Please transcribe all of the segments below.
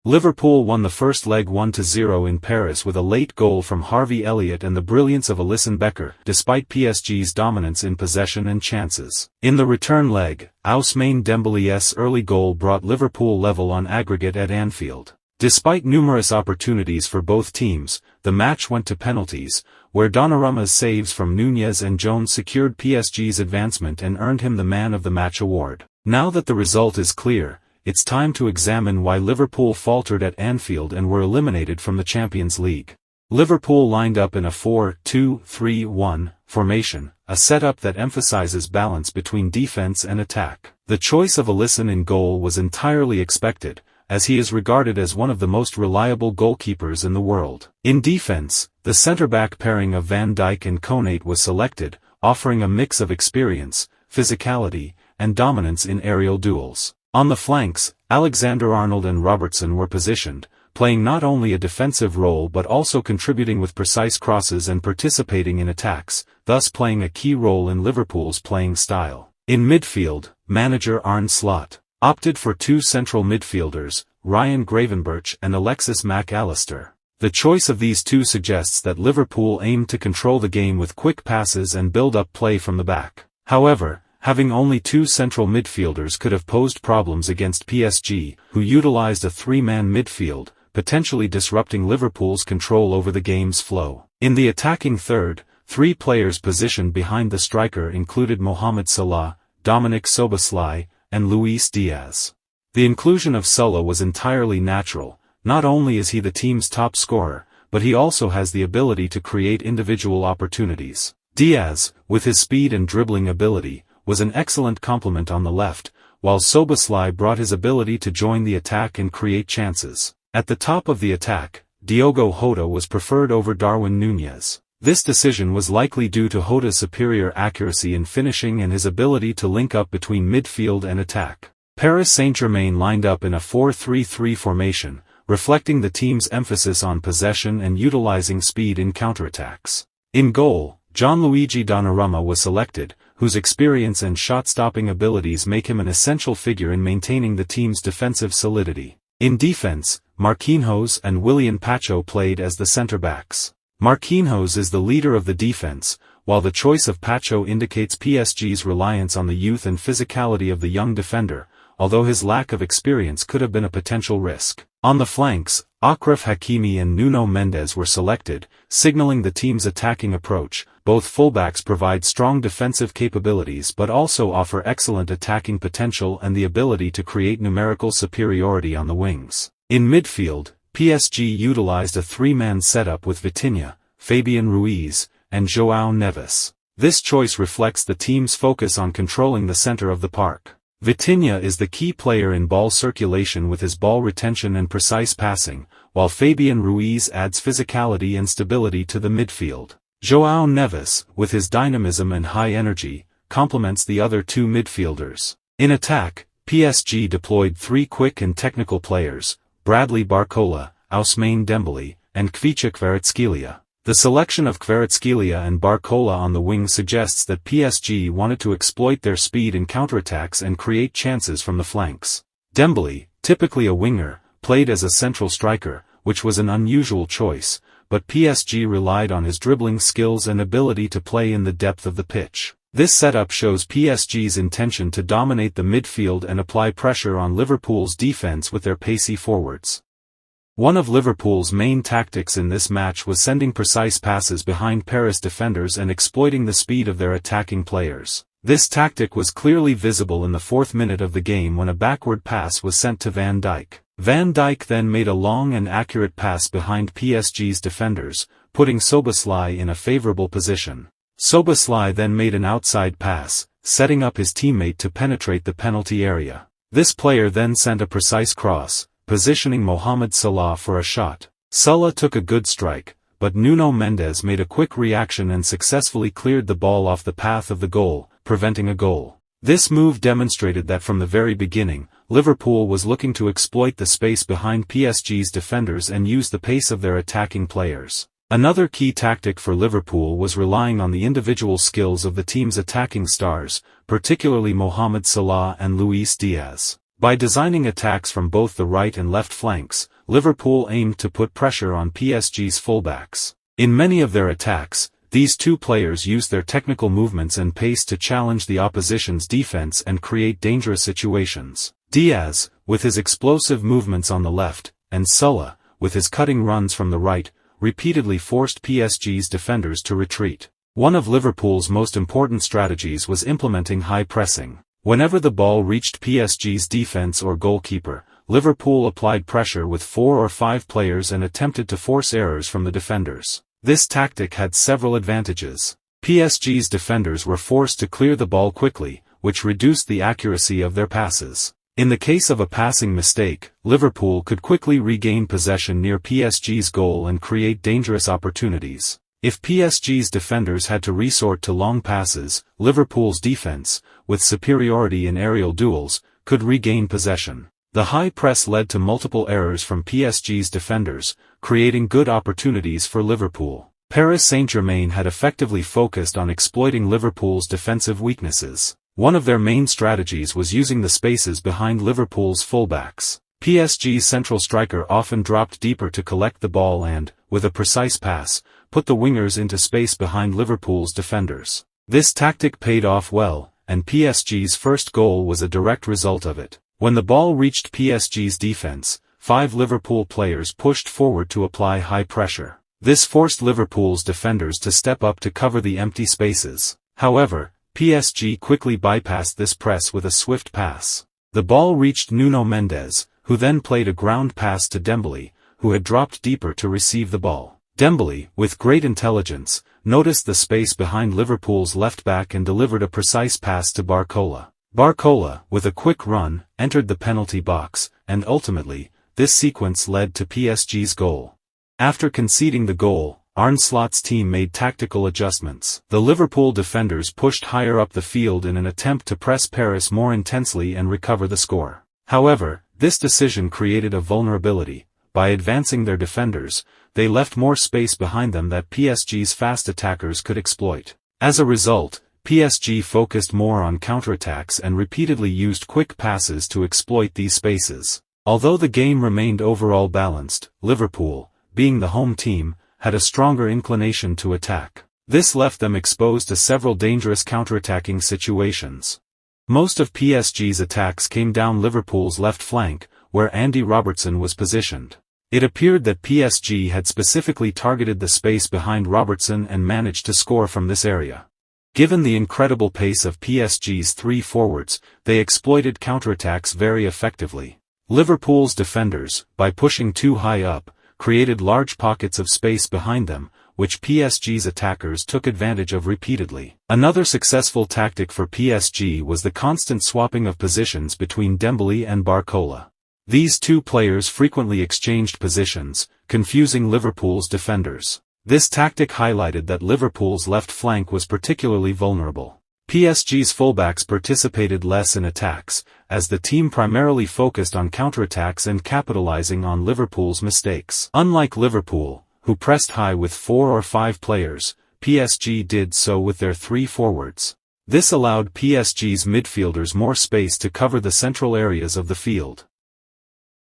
Liverpool won the first leg 1-0 in Paris with a late goal from Harvey Elliott and the brilliance of Alisson Becker, despite PSG's dominance in possession and chances. In the return leg, Ousmane Dembélé's early goal brought Liverpool level on aggregate at Anfield. Despite numerous opportunities for both teams, the match went to penalties, where Donnarumma's saves from Núñez and Jones secured PSG's advancement and earned him the Man of the Match award. Now that the result is clear, it's time to examine why Liverpool faltered at Anfield and were eliminated from the Champions League. Liverpool lined up in a 4-2-3-1 formation, a setup that emphasizes balance between defense and attack. The choice of Alisson in goal was entirely expected, as he is regarded as one of the most reliable goalkeepers in the world. In defense, the centre-back pairing of Van Dijk and Konate was selected, offering a mix of experience, physicality, and dominance in aerial duels. On the flanks, Alexander-Arnold and Robertson were positioned, playing not only a defensive role but also contributing with precise crosses and participating in attacks, thus playing a key role in Liverpool's playing style. In midfield, manager Arne Slot opted for two central midfielders, Ryan Gravenberch and Alexis Mac Allister. The choice of these two suggests that Liverpool aimed to control the game with quick passes and build up play from the back. However, having only two central midfielders could have posed problems against PSG, who utilized a three-man midfield, potentially disrupting Liverpool's control over the game's flow. In the attacking third, three players positioned behind the striker included Mohamed Salah, Dominic Szoboszlai, and Luis Diaz. The inclusion of Salah was entirely natural. Not only is he the team's top scorer, but he also has the ability to create individual opportunities. Diaz, with his speed and dribbling ability, was an excellent complement on the left, while Szoboszlai brought his ability to join the attack and create chances. At the top of the attack, Diogo Jota was preferred over Darwin Núñez. This decision was likely due to Jota's superior accuracy in finishing and his ability to link up between midfield and attack. Paris Saint-Germain lined up in a 4-3-3 formation, reflecting the team's emphasis on possession and utilizing speed in counterattacks. In goal, Gianluigi Donnarumma was selected, whose experience and shot-stopping abilities make him an essential figure in maintaining the team's defensive solidity. In defense, Marquinhos and Willian Pacho played as the centre-backs. Marquinhos is the leader of the defense, while the choice of Pacho indicates PSG's reliance on the youth and physicality of the young defender, although his lack of experience could have been a potential risk. On the flanks, Achraf Hakimi and Nuno Mendes were selected, signaling the team's attacking approach. Both fullbacks provide strong defensive capabilities but also offer excellent attacking potential and the ability to create numerical superiority on the wings. In midfield, PSG utilized a three-man setup with Vitinha, Fabian Ruiz, and João Neves. This choice reflects the team's focus on controlling the center of the park. Vitinha is the key player in ball circulation with his ball retention and precise passing, while Fabian Ruiz adds physicality and stability to the midfield. João Neves, with his dynamism and high energy, complements the other two midfielders. In attack, PSG deployed three quick and technical players, Bradley Barcola, Ousmane Dembélé, and Kvicha Kvaratskhelia. The selection of Kvaratskhelia and Barcola on the wing suggests that PSG wanted to exploit their speed in counterattacks and create chances from the flanks. Dembélé, typically a winger, played as a central striker, which was an unusual choice, but PSG relied on his dribbling skills and ability to play in the depth of the pitch. This setup shows PSG's intention to dominate the midfield and apply pressure on Liverpool's defense with their pacey forwards. One of Liverpool's main tactics in this match was sending precise passes behind Paris defenders and exploiting the speed of their attacking players. This tactic was clearly visible in the 4th minute of the game when a backward pass was sent to Van Dijk. Van Dijk then made a long and accurate pass behind PSG's defenders, putting Szoboszlai in a favorable position. Szoboszlai then made an outside pass, setting up his teammate to penetrate the penalty area. This player then sent a precise cross, positioning Mohamed Salah for a shot. Salah took a good strike, but Nuno Mendes made a quick reaction and successfully cleared the ball off the path of the goal, preventing a goal. This move demonstrated that from the very beginning, Liverpool was looking to exploit the space behind PSG's defenders and use the pace of their attacking players. Another key tactic for Liverpool was relying on the individual skills of the team's attacking stars, particularly Mohamed Salah and Luis Diaz. By designing attacks from both the right and left flanks, Liverpool aimed to put pressure on PSG's fullbacks. In many of their attacks, these two players used their technical movements and pace to challenge the opposition's defense and create dangerous situations. Diaz, with his explosive movements on the left, and Salah, with his cutting runs from the right, repeatedly forced PSG's defenders to retreat. One of Liverpool's most important strategies was implementing high pressing. Whenever the ball reached PSG's defense or goalkeeper, Liverpool applied pressure with 4 or 5 players and attempted to force errors from the defenders. This tactic had several advantages. PSG's defenders were forced to clear the ball quickly, which reduced the accuracy of their passes. In the case of a passing mistake, Liverpool could quickly regain possession near PSG's goal and create dangerous opportunities. If PSG's defenders had to resort to long passes, Liverpool's defense, with superiority in aerial duels, could regain possession. The high press led to multiple errors from PSG's defenders, creating good opportunities for Liverpool. Paris Saint-Germain had effectively focused on exploiting Liverpool's defensive weaknesses. One of their main strategies was using the spaces behind Liverpool's fullbacks. PSG's central striker often dropped deeper to collect the ball and, with a precise pass, put the wingers into space behind Liverpool's defenders. This tactic paid off well, and PSG's first goal was a direct result of it. When the ball reached PSG's defense, 5 Liverpool players pushed forward to apply high pressure. This forced Liverpool's defenders to step up to cover the empty spaces. However, PSG quickly bypassed this press with a swift pass. The ball reached Nuno Mendes, who then played a ground pass to Dembele, who had dropped deeper to receive the ball. Dembele, with great intelligence, noticed the space behind Liverpool's left-back and delivered a precise pass to Barcola. Barcola, with a quick run, entered the penalty box, and ultimately, this sequence led to PSG's goal. After conceding the goal, Arne Slot's team made tactical adjustments. The Liverpool defenders pushed higher up the field in an attempt to press Paris more intensely and recover the score. However, this decision created a vulnerability. By advancing their defenders, they left more space behind them that PSG's fast attackers could exploit. As a result, PSG focused more on counterattacks and repeatedly used quick passes to exploit these spaces. Although the game remained overall balanced, Liverpool, being the home team, had a stronger inclination to attack. This left them exposed to several dangerous counterattacking situations. Most of PSG's attacks came down Liverpool's left flank, where Andy Robertson was positioned. It appeared that PSG had specifically targeted the space behind Robertson and managed to score from this area. Given the incredible pace of PSG's 3 forwards, they exploited counterattacks very effectively. Liverpool's defenders, by pushing too high up, created large pockets of space behind them, which PSG's attackers took advantage of repeatedly. Another successful tactic for PSG was the constant swapping of positions between Dembele and Barcola. These two players frequently exchanged positions, confusing Liverpool's defenders. This tactic highlighted that Liverpool's left flank was particularly vulnerable. PSG's fullbacks participated less in attacks, as the team primarily focused on counterattacks and capitalizing on Liverpool's mistakes. Unlike Liverpool, who pressed high with 4 or 5 players, PSG did so with their 3 forwards. This allowed PSG's midfielders more space to cover the central areas of the field.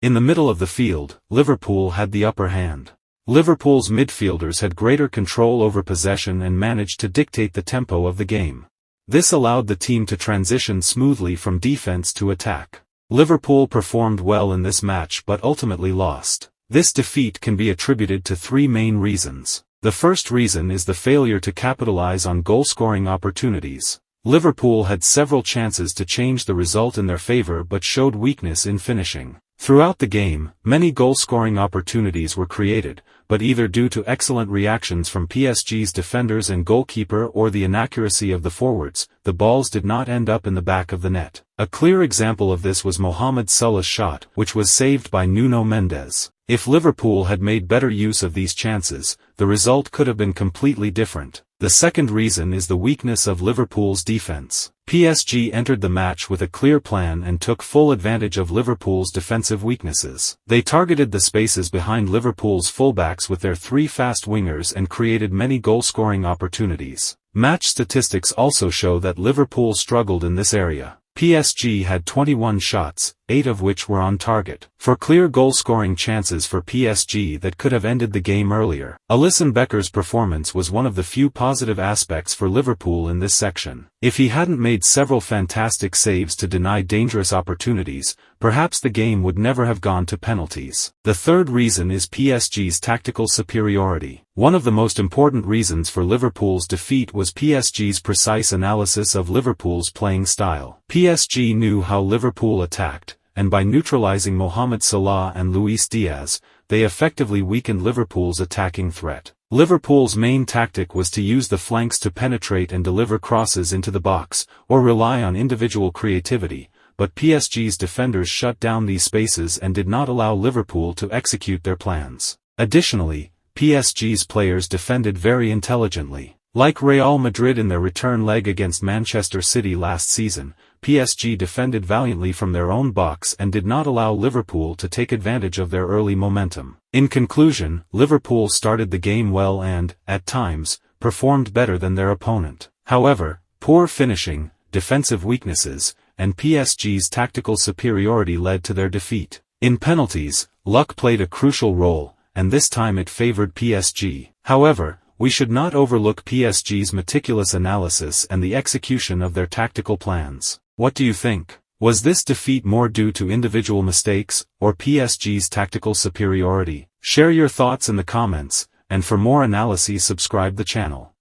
In the middle of the field, Liverpool had the upper hand. Liverpool's midfielders had greater control over possession and managed to dictate the tempo of the game. This allowed the team to transition smoothly from defense to attack. Liverpool performed well in this match but ultimately lost. This defeat can be attributed to 3 main reasons. The first reason is the failure to capitalize on goal-scoring opportunities. Liverpool had several chances to change the result in their favor but showed weakness in finishing. Throughout the game, many goal-scoring opportunities were created, but either due to excellent reactions from PSG's defenders and goalkeeper or the inaccuracy of the forwards, the balls did not end up in the back of the net. A clear example of this was Mohamed Salah's shot, which was saved by Nuno Mendes. If Liverpool had made better use of these chances, the result could have been completely different. The second reason is the weakness of Liverpool's defense. PSG entered the match with a clear plan and took full advantage of Liverpool's defensive weaknesses. They targeted the spaces behind Liverpool's fullbacks with their 3 fast wingers and created many goal-scoring opportunities. Match statistics also show that Liverpool struggled in this area. PSG had 21 shots, 8 of which were on target, for clear goal-scoring chances for PSG that could have ended the game earlier. Alisson Becker's performance was one of the few positive aspects for Liverpool in this section. If he hadn't made several fantastic saves to deny dangerous opportunities, perhaps the game would never have gone to penalties. The third reason is PSG's tactical superiority. One of the most important reasons for Liverpool's defeat was PSG's precise analysis of Liverpool's playing style. PSG knew how Liverpool attacked, and by neutralizing Mohamed Salah and Luis Diaz, they effectively weakened Liverpool's attacking threat. Liverpool's main tactic was to use the flanks to penetrate and deliver crosses into the box, or rely on individual creativity, but PSG's defenders shut down these spaces and did not allow Liverpool to execute their plans. Additionally, PSG's players defended very intelligently. Like Real Madrid in their return leg against Manchester City last season, PSG defended valiantly from their own box and did not allow Liverpool to take advantage of their early momentum. In conclusion, Liverpool started the game well and, at times, performed better than their opponent. However, poor finishing, defensive weaknesses, and PSG's tactical superiority led to their defeat. In penalties, luck played a crucial role, and this time it favored PSG. However, we should not overlook PSG's meticulous analysis and the execution of their tactical plans. What do you think? Was this defeat more due to individual mistakes, or PSG's tactical superiority? Share your thoughts in the comments, and for more analyses subscribe the channel.